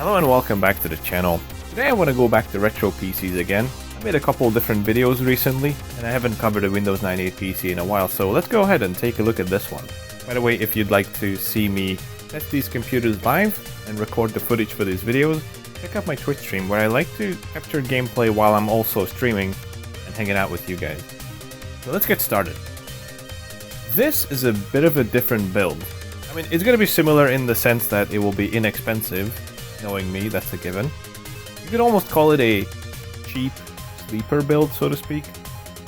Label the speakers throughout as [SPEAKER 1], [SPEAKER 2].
[SPEAKER 1] Hello and welcome back to the channel. Today I want to go back to retro PCs again. I made a couple different videos recently, and I haven't covered a Windows 98 PC in a while, so let's go ahead and take a look at this one. By the way, if you'd like to see me test these computers live and record the footage for these videos, check out my Twitch stream where I like to capture gameplay while I'm also streaming and hanging out with you guys. So let's get started. This is a bit of a different build. I mean, it's going to be similar in the sense that it will be inexpensive. Knowing me, that's a given. You could almost call it a cheap sleeper build, so to speak.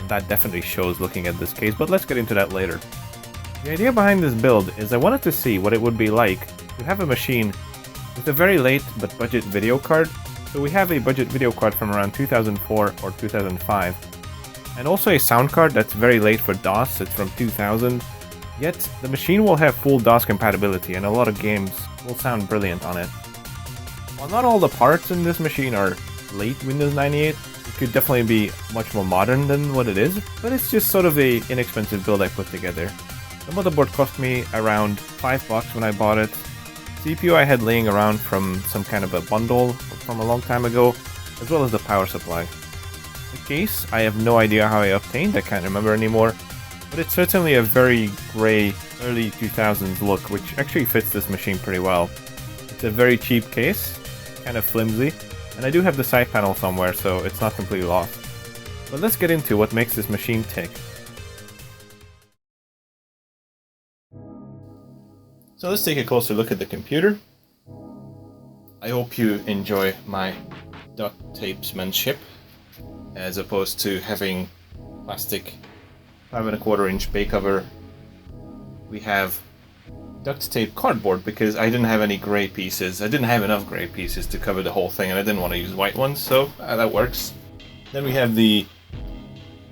[SPEAKER 1] And that definitely shows looking at this case, but let's get into that later. The idea behind this build is I wanted to see what it would be like to have a machine with a very late but budget video card. So we have a budget video card from around 2004 or 2005. And also a sound card that's very late for DOS, it's from 2000. Yet the machine will have full DOS compatibility and a lot of games will sound brilliant on it. While not all the parts in this machine are late Windows 98, it could definitely be much more modern than what it is, but it's just sort of a inexpensive build I put together. The motherboard cost me around $5 when I bought it. CPU I had laying around from some kind of a bundle from a long time ago, as well as the power supply. The case, I have no idea how I obtained, I can't remember anymore, but it's certainly a very grey, early 2000s look, which actually fits this machine pretty well. It's a very cheap case, kind of flimsy, and I do have the side panel somewhere, so it's not completely lost. But let's get into what makes this machine tick. So let's take a closer look at the computer. I hope you enjoy my duct tapesmanship, as opposed to having plastic 5¼ bay cover. We have duct tape cardboard because I didn't have any gray pieces. I didn't have enough gray pieces to cover the whole thing, and I didn't want to use white ones, so that works. Then we have the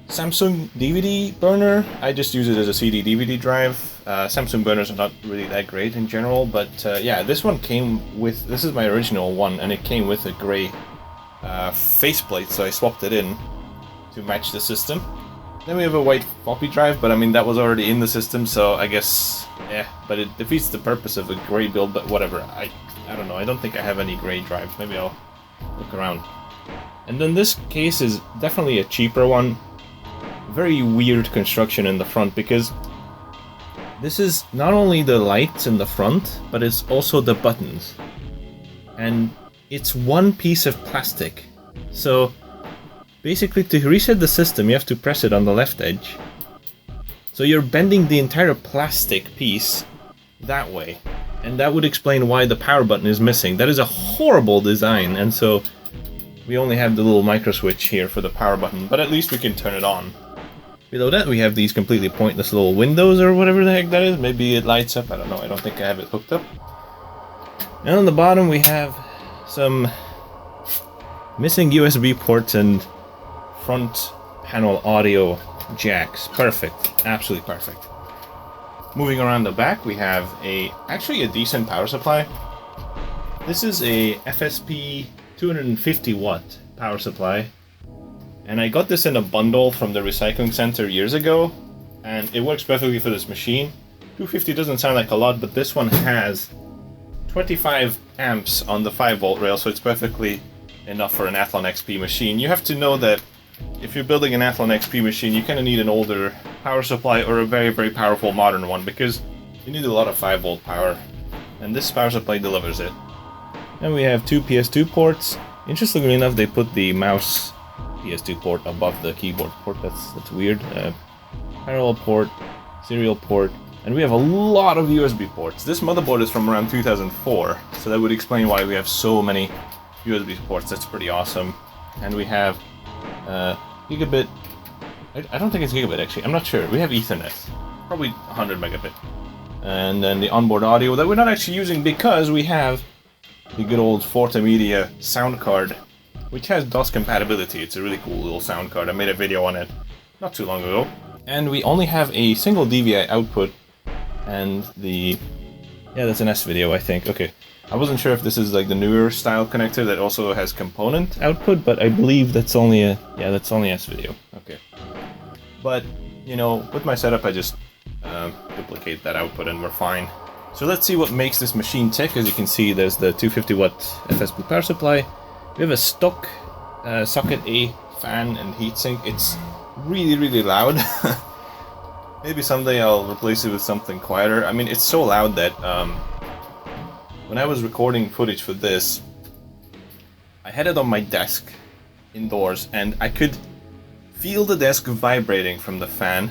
[SPEAKER 1] Samsung DVD burner. I just use it as a CD DVD drive. Samsung burners are not really that great in general, but yeah, this one came with, this is my original one, and it came with a gray faceplate, so I swapped it in to match the system. Then we have a white floppy drive, but I mean that was already in the system, so I guess, yeah, but it defeats the purpose of a gray build, but whatever. I don't know, I don't think I have any gray drives, maybe I'll look around. And then this case is definitely a cheaper one. Very weird construction in the front, because this is not only the lights in the front, but it's also the buttons. And it's one piece of plastic. So basically, to reset the system, you have to press it on the left edge. So you're bending the entire plastic piece that way. And that would explain why the power button is missing. That is a horrible design, and so we only have the little micro switch here for the power button, but at least we can turn it on. Below that we have these completely pointless little windows or whatever the heck that is. Maybe it lights up, I don't know, I don't think I have it hooked up. And on the bottom we have some missing USB ports and front panel audio jacks. Perfect, absolutely perfect. Moving around the back, we have actually a decent power supply. This is a FSP 250 watt power supply, and I got this in a bundle from the recycling center years ago, and it works perfectly for this machine. 250 doesn't sound like a lot, but this one has 25 amps on the 5V rail, so it's perfectly enough for an Athlon XP machine. You have to know that if you're building an Athlon XP machine, you kind of need an older power supply or a very, very powerful modern one, because you need a lot of 5V power, and this power supply delivers it. And we have two PS2 ports. Interestingly enough, they put the mouse PS2 port above the keyboard port. That's weird. Parallel port, serial port, and we have a lot of USB ports. This motherboard is from around 2004, so that would explain why we have so many USB ports. That's pretty awesome. And we have gigabit. I don't think it's gigabit actually. I'm not sure. We have Ethernet, probably 100 megabit. And then the onboard audio that we're not actually using because we have the good old Forte-Media sound card, which has DOS compatibility. It's a really cool little sound card. I made a video on it not too long ago. And we only have a single DVI output, and yeah, that's an S video, I think. Okay, I wasn't sure if this is like the newer style connector that also has component output, but I believe that's only that's only S video. Okay, but you know, with my setup, I just duplicate that output and we're fine. So let's see what makes this machine tick. As you can see, there's the 250 watt FSP Power Supply. We have a stock socket A fan and heatsink. It's really loud. Maybe someday I'll replace it with something quieter. I mean, it's so loud that when I was recording footage for this, I had it on my desk indoors and I could feel the desk vibrating from the fan.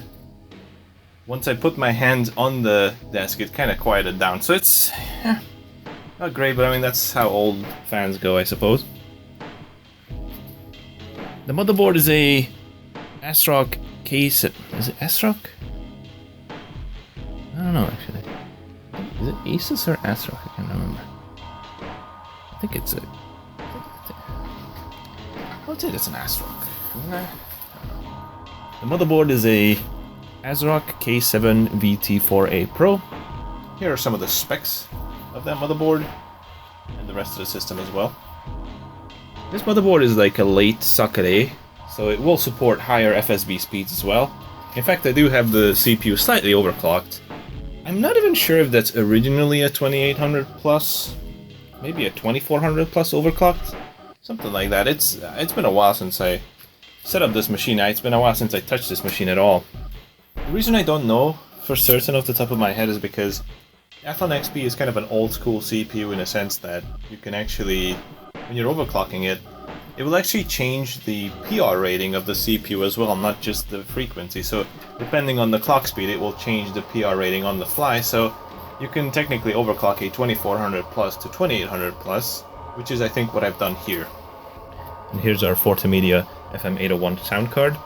[SPEAKER 1] Once I put my hands on the desk, it kind of quieted down. So it's not great, but I mean, that's how old fans go, I suppose. The motherboard is a Asrock case. Is it Asrock? I don't know, actually. Is it Asus or Asrock? I can't remember. I think it's a... I would say it's an Asrock. The motherboard is a Asrock K7 VT4A Pro. Here are some of the specs of that motherboard and the rest of the system as well. This motherboard is like a late socket A, so it will support higher FSB speeds as well. In fact, I do have the CPU slightly overclocked. I'm not even sure if that's originally a 2800 plus, maybe a 2400 plus overclocked, something like that. It's been a while since I set up this machine. It's been a while since I touched this machine at all. The reason I don't know for certain off the top of my head is because Athlon XP is kind of an old school CPU in a sense that you can actually, when you're overclocking it, it will actually change the PR rating of the CPU as well, not just the frequency. So depending on the clock speed, it will change the PR rating on the fly. So you can technically overclock a 2400 plus to 2800 plus, which is I think what I've done here. And here's our Forte-Media FM-801 sound card.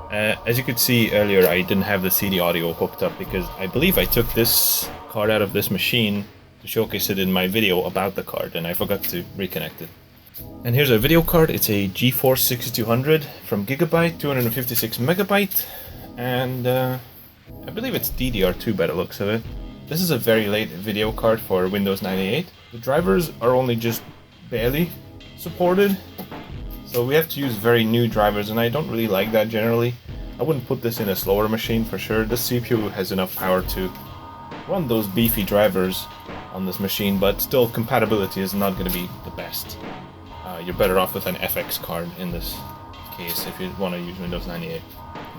[SPEAKER 1] As you could see earlier, I didn't have the CD audio hooked up because I believe I took this card out of this machine to showcase it in my video about the card, and I forgot to reconnect it. And here's our video card. It's a Geforce 6200 from Gigabyte, 256 megabyte, and I believe it's DDR2 by the looks of it. This is a very late video card for Windows 98. The drivers are only just barely supported, so we have to use very new drivers, and I don't really like that generally. I wouldn't put this in a slower machine for sure. This CPU has enough power to run those beefy drivers on this machine, but still compatibility is not going to be the best. You're better off with an FX card in this case if you want to use Windows 98.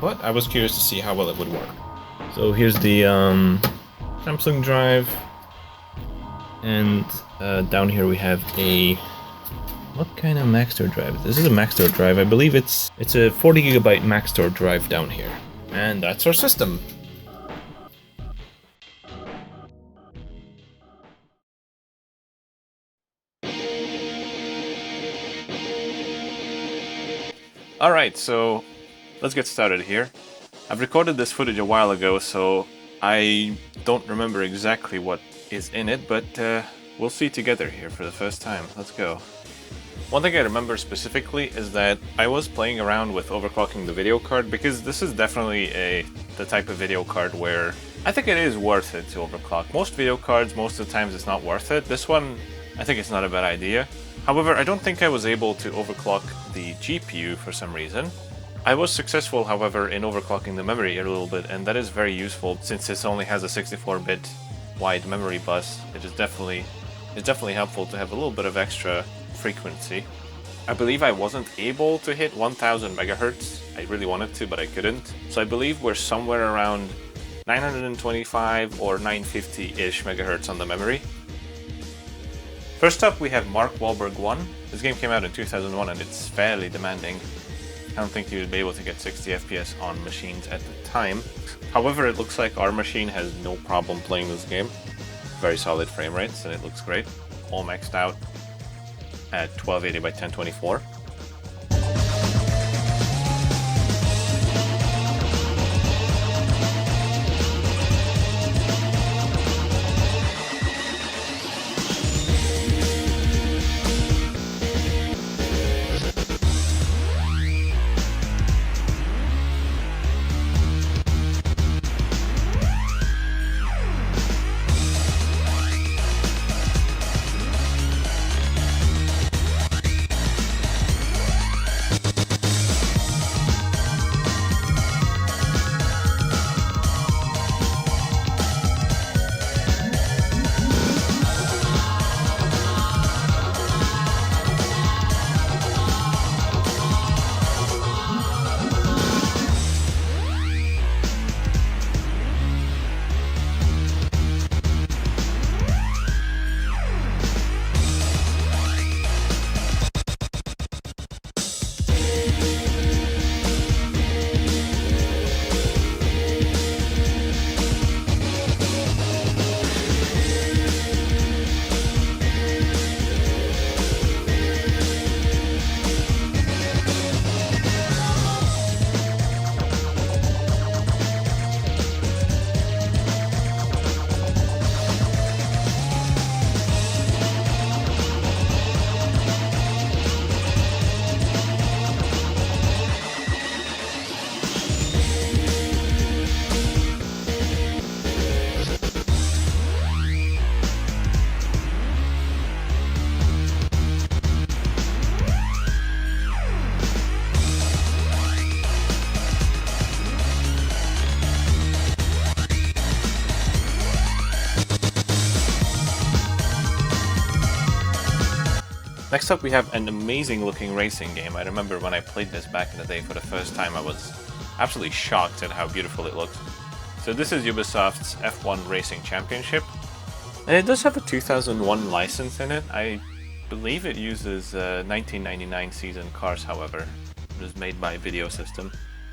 [SPEAKER 1] But I was curious to see how well it would work. So here's the Samsung drive, and down here we have a... what kind of Maxtor drive? This is a Maxtor drive. I believe it's a 40 gigabyte Maxtor drive down here. And that's our system. Alright, so let's get started here. I've recorded this footage a while ago, so I don't remember exactly what is in it, but we'll see together here for the first time. Let's go. One thing I remember specifically is that I was playing around with overclocking the video card, because this is definitely the type of video card where I think it is worth it to overclock. Most video cards, most of the times it's not worth it. This one, I think it's not a bad idea. However, I don't think I was able to overclock the GPU for some reason. I was successful, however, in overclocking the memory a little bit, and that is very useful since this only has a 64-bit wide memory bus. It's definitely helpful to have a little bit of extra frequency. I believe I wasn't able to hit 1000 megahertz. I really wanted to, but I couldn't. So I believe we're somewhere around 925 or 950-ish megahertz on the memory. First up, we have Mark Wahlberg 1. This game came out in 2001 and it's fairly demanding. I don't think you would be able to get 60 FPS on machines at the time. However, it looks like our machine has no problem playing this game. Very solid frame rates and it looks great. All maxed out at 1280 by 1024. Next up we have an amazing looking racing game. I remember when I played this back in the day for the first time, I was absolutely shocked at how beautiful it looked. So this is Ubisoft's F1 Racing Championship. And it does have a 2001 license in it. I believe it uses 1999 season cars, however. It was made by Video System,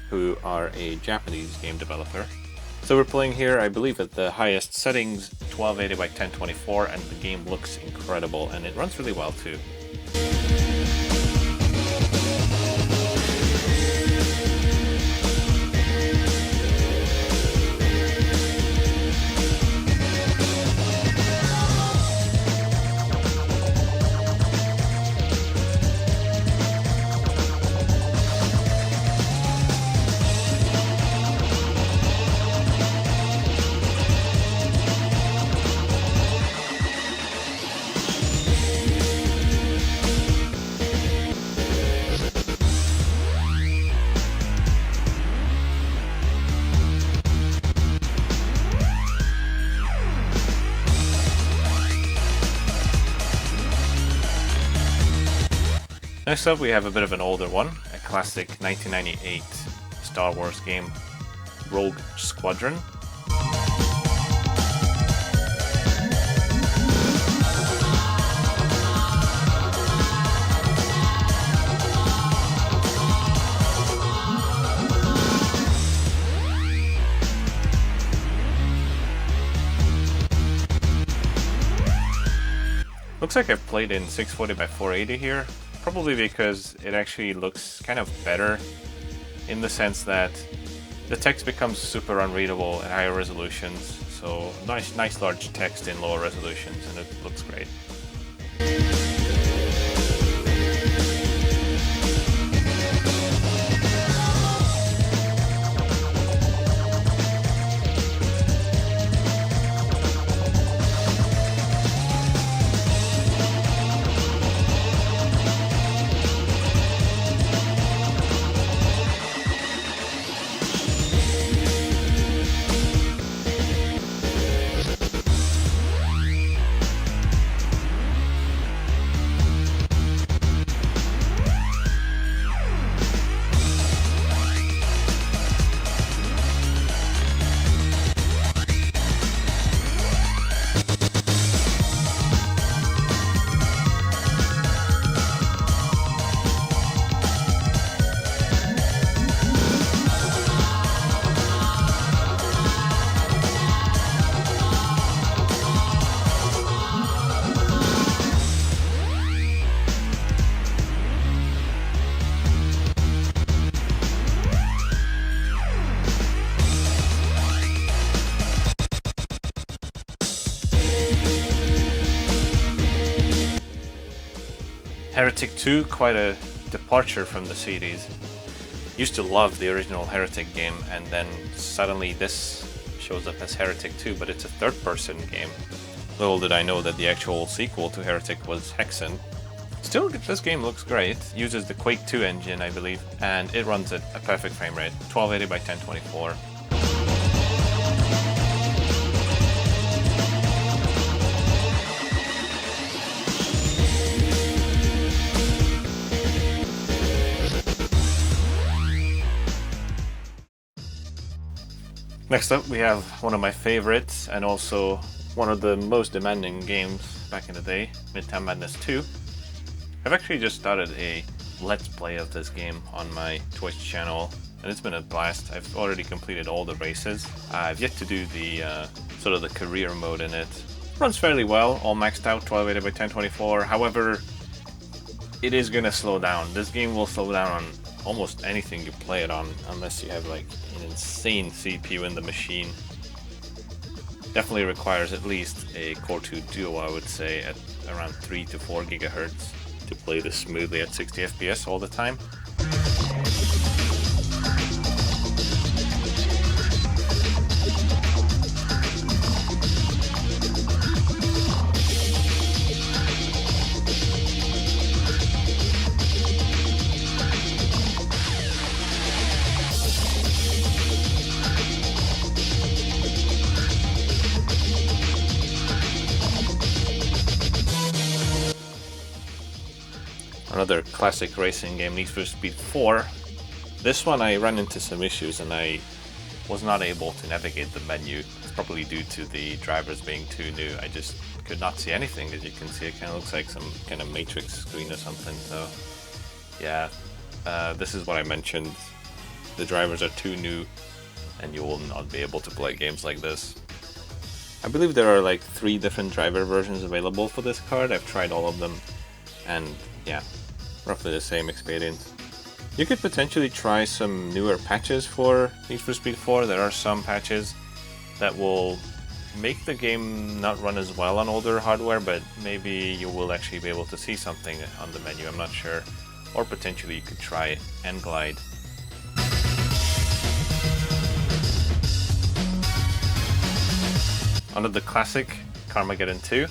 [SPEAKER 1] who are a Japanese game developer. So we're playing here, I believe, at the highest settings, 1280 by 1024, and the game looks incredible, and it runs really well too. Next up we have a bit of an older one, a classic 1998 Star Wars game, Rogue Squadron. Looks like I've played in 640 by 480 here. Probably because it actually looks kind of better in the sense that the text becomes super unreadable at higher resolutions, so nice large text in lower resolutions, and it looks great. Heretic 2, quite a departure from the series. Used to love the original Heretic game, and then suddenly this shows up as Heretic 2, but it's a third-person game. Little did I know that the actual sequel to Heretic was Hexen. Still, this game looks great. Uses the Quake 2 engine, I believe, and it runs at a perfect frame rate, 1280 by 1024. Next up we have one of my favorites and also one of the most demanding games back in the day, Midtown Madness 2. I've actually just started a Let's Play of this game on my Twitch channel, and it's been a blast. I've already completed all the races. I've yet to do the sort of the career mode in it. Runs fairly well, all maxed out, 1280 by 1024. However, it is gonna slow down. This game will slow down on almost anything you play it on, unless you have like an insane CPU in the machine. Definitely requires at least a Core 2 Duo, I would say, at around 3 to 4 GHz to play this smoothly at 60 FPS all the time. Another classic racing game, Need for Speed 4. This one I ran into some issues and I was not able to navigate the menu. It's probably due to the drivers being too new. I just could not see anything. As you can see, it kind of looks like some kind of matrix screen or something. So yeah, this is what I mentioned. The drivers are too new and you will not be able to play games like this. I believe there are like 3 different driver versions available for this card. I've tried all of them and yeah, roughly the same experience. You could potentially try some newer patches for Need for Speed 4. There are some patches that will make the game not run as well on older hardware, but maybe you will actually be able to see something on the menu, I'm not sure. Or potentially you could try N-Glide. Onto the classic Carmageddon 2.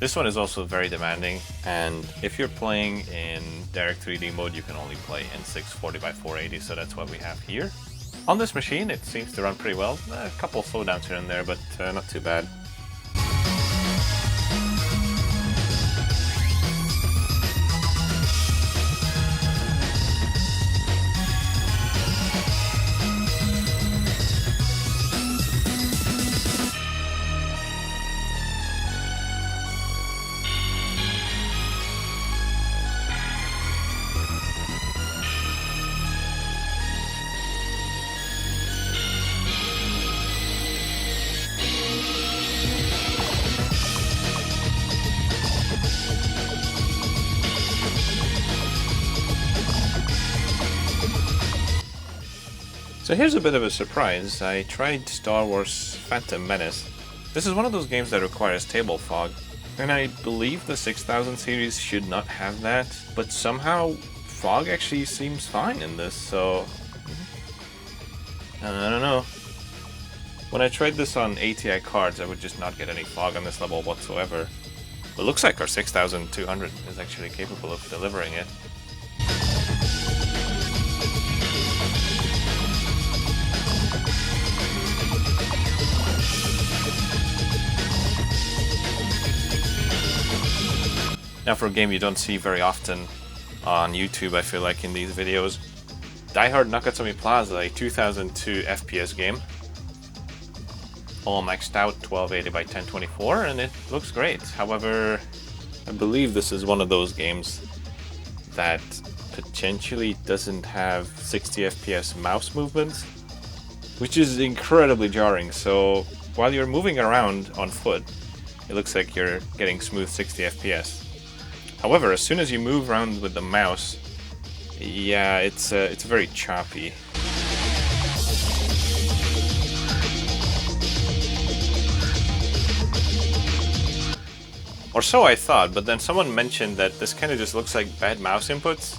[SPEAKER 1] This one is also very demanding, and if you're playing in Direct 3D mode, you can only play in 640x480, so that's what we have here. On this machine, it seems to run pretty well. A couple slowdowns here and there, but not too bad. So here's a bit of a surprise. I tried Star Wars Phantom Menace. This is one of those games that requires table fog, and I believe the 6000 series should not have that, but somehow fog actually seems fine in this, so I don't know. When I tried this on ATI cards, I would just not get any fog on this level whatsoever. But it looks like our 6200 is actually capable of delivering it. Now for a game you don't see very often on YouTube, I feel like in these videos, Die Hard Nakatomi Plaza, a 2002 FPS game, all maxed out 1280x1024, and it looks great. However, I believe this is one of those games that potentially doesn't have 60 FPS mouse movements, which is incredibly jarring. So while you're moving around on foot, it looks like you're getting smooth 60 FPS. However, as soon as you move around with the mouse, yeah, it's very choppy. Or so I thought, but then someone mentioned that this kind of just looks like bad mouse inputs.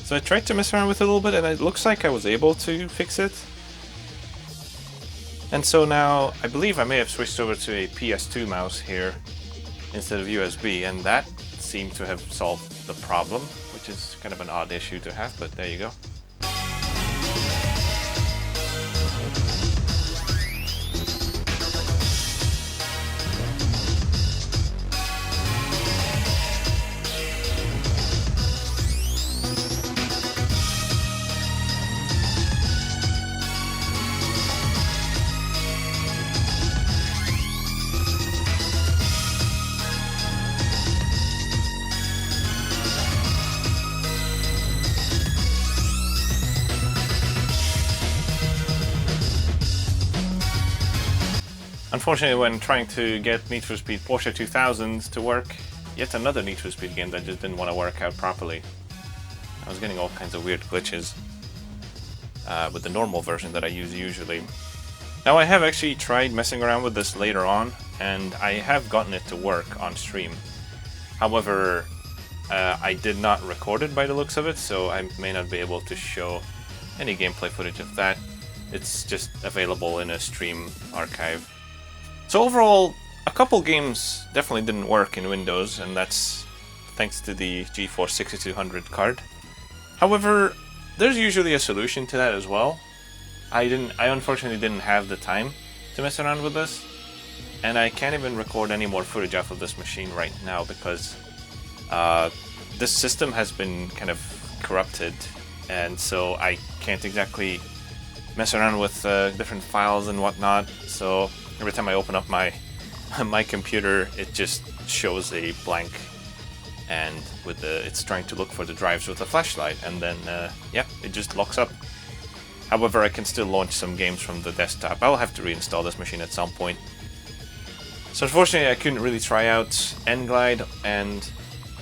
[SPEAKER 1] So I tried to mess around with it a little bit, and it looks like I was able to fix it. And so now, I believe I may have switched over to a PS2 mouse here instead of USB, and that seemed to have solved the problem, which is kind of an odd issue to have, but there you go. Unfortunately, when trying to get Need for Speed Porsche 2000 to work, yet another Need for Speed game that just didn't want to work out properly. I was getting all kinds of weird glitches with the normal version that I use usually. Now I have actually tried messing around with this later on, and I have gotten it to work on stream. However, I did not record it by the looks of it, so I may not be able to show any gameplay footage of that. It's just available in a stream archive. So overall, a couple games definitely didn't work in Windows, and that's thanks to the Geforce 6200 card. However, there's usually a solution to that as well. I unfortunately didn't have the time to mess around with this, and I can't even record any more footage off of this machine right now because this system has been kind of corrupted, and so I can't exactly mess around with different files and whatnot. So every time I open up my my computer, it just shows a blank, and with it's trying to look for the drives with a flashlight, and then yeah, it just locks up. However, I can still launch some games from the desktop. I'll have to reinstall this machine at some point. So unfortunately, I couldn't really try out Nglide and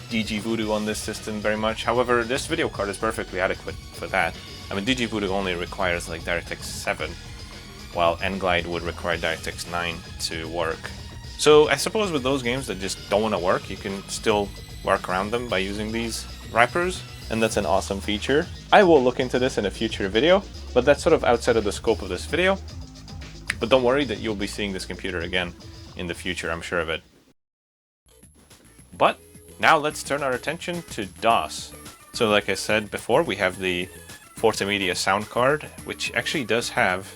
[SPEAKER 1] DG Voodoo on this system very much. However, this video card is perfectly adequate for that. I mean, DG Voodoo only requires like DirectX 7, while Nglide would require DirectX 9 to work. So I suppose with those games that just don't want to work, you can still work around them by using these wrappers, and that's an awesome feature. I will look into this in a future video, but that's sort of outside of the scope of this video. But don't worry that you'll be seeing this computer again in the future, I'm sure of it. But now let's turn our attention to DOS. So like I said before, we have the Forte-Media sound card, which actually does have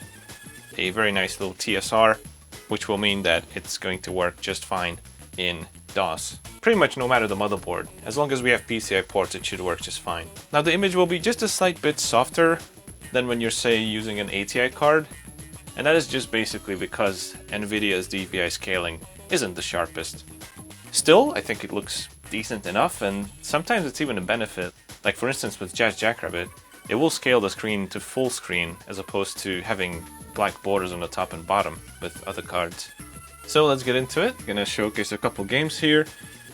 [SPEAKER 1] a very nice little TSR, which will mean that it's going to work just fine in DOS. Pretty much no matter the motherboard. As long as we have PCI ports, it should work just fine. Now the image will be just a slight bit softer than when you're, say, using an ATI card, and that is just basically because Nvidia's DVI scaling isn't the sharpest. Still, I think it looks decent enough, and sometimes it's even a benefit. Like for instance with Jackrabbit, it will scale the screen to full screen as opposed to having black borders on the top and bottom with other cards. So let's get into it. I'm gonna showcase a couple games here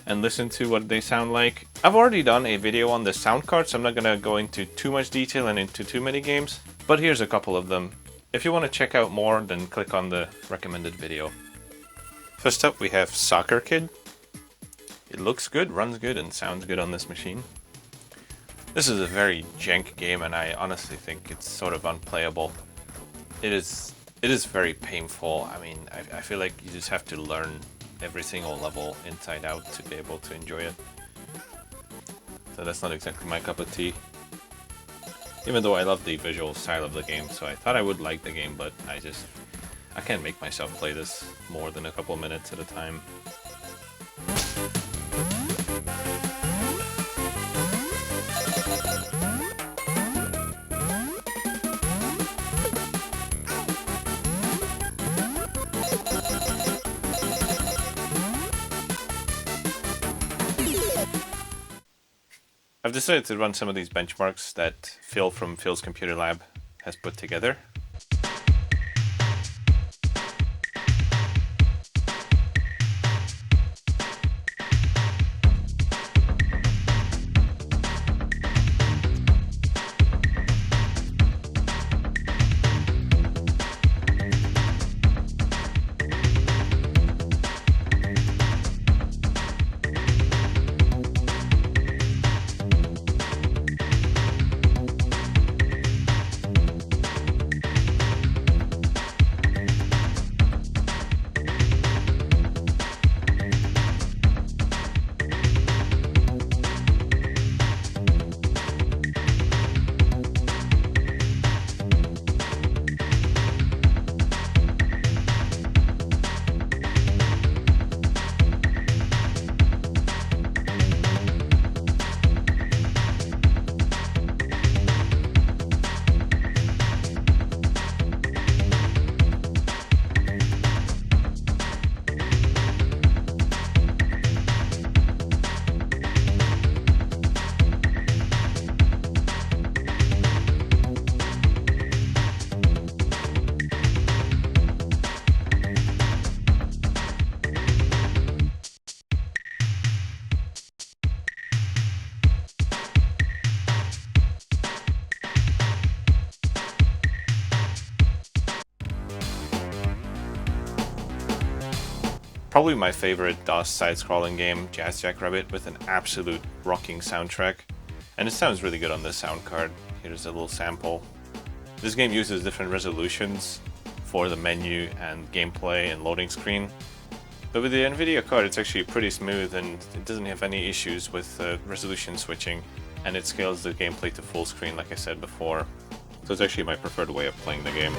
[SPEAKER 1] and listen to what they sound like. I've already done a video on the sound card, so I'm not gonna go into too much detail and into too many games, but here's a couple of them. If you want to check out more, then click on the recommended video. First up, we have Soccer Kid. It looks good, runs good, and sounds good on this machine. This is a very jank game, and I honestly think it's sort of unplayable. It is very painful. I mean, I feel like you just have to learn every single level inside out to be able to enjoy it. So that's not exactly my cup of tea. Even though I love the visual style of the game, so I thought I would like the game, but I can't make myself play this more than a couple minutes at a time. I've decided to run some of these benchmarks that Phil from Phil's Computer Lab has put together. Probably my favorite DOS side-scrolling game, Jackrabbit, with an absolute rocking soundtrack. And it sounds really good on this sound card. Here's a little sample. This game uses different resolutions for the menu and gameplay and loading screen. But with the Nvidia card, it's actually pretty smooth and it doesn't have any issues with resolution switching. And it scales the gameplay to full screen, like I said before. So it's actually my preferred way of playing the game.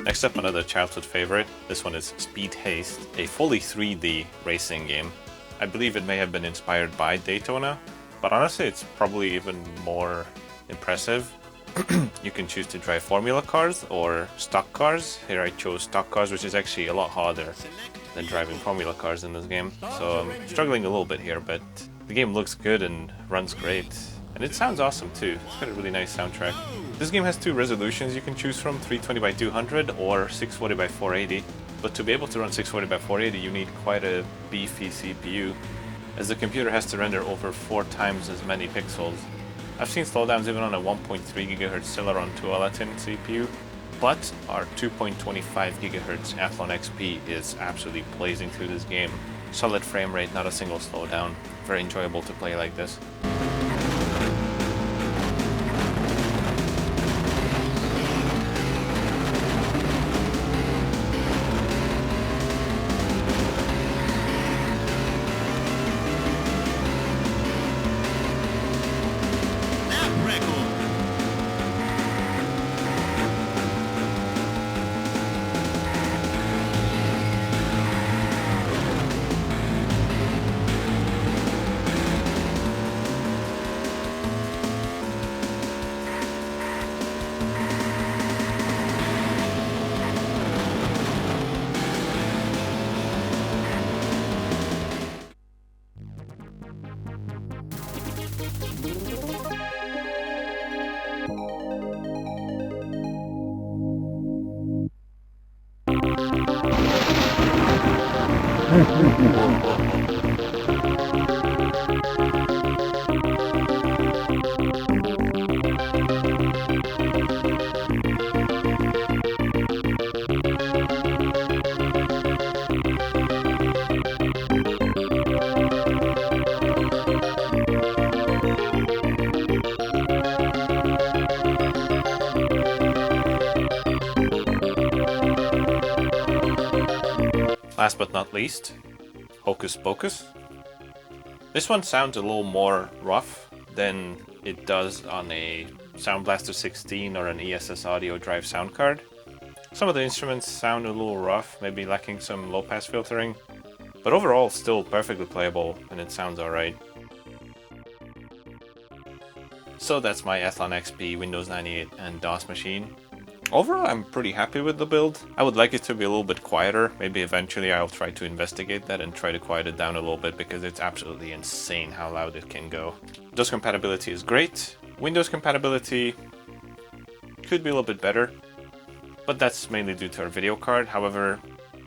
[SPEAKER 1] Next up, another childhood favorite. This one is Speed Haste, a fully 3D racing game. I believe it may have been inspired by Daytona, but honestly it's probably even more impressive. You can choose to drive formula cars or stock cars. Here I chose stock cars, which is actually a lot harder than driving formula cars in this game. So I'm struggling a little bit here, but the game looks good and runs great. And it sounds awesome too. It's got a really nice soundtrack. This game has two resolutions you can choose from, 320x200 or 640x480. But to be able to run 640x480 you need quite a beefy CPU, as the computer has to render over 4 times as many pixels. I've seen slowdowns even on a 1.3 GHz Celeron 2 CPU, but our 2.25 GHz Athlon XP is absolutely blazing through this game. Solid frame rate, not a single slowdown. Very enjoyable to play like this. Last but not least, Hocus Pocus. This one sounds a little more rough than it does on a Sound Blaster 16 or an ESS Audio Drive sound card. Some of the instruments sound a little rough, maybe lacking some low-pass filtering, but overall still perfectly playable and it sounds alright. So that's my Athlon XP, Windows 98 and DOS machine. Overall, I'm pretty happy with the build. I would like it to be a little bit quieter. Maybe eventually I'll try to investigate that and try to quiet it down a little bit, because it's absolutely insane how loud it can go. DOS compatibility is great. Windows compatibility could be a little bit better, but that's mainly due to our video card. However,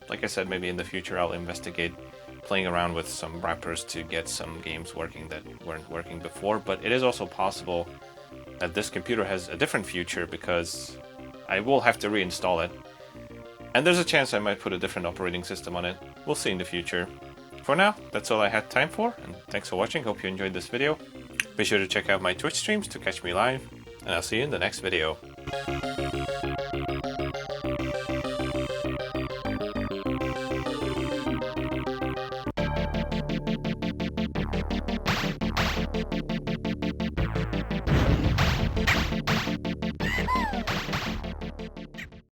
[SPEAKER 1] like I said, maybe in the future I'll investigate playing around with some wrappers to get some games working that weren't working before. But it is also possible that this computer has a different future, because I will have to reinstall it, and there's a chance I might put a different operating system on it. We'll see in the future. For now, that's all I had time for, and thanks for watching. Hope you enjoyed this video. Be sure to check out my Twitch streams to catch me live, and I'll see you in the next video.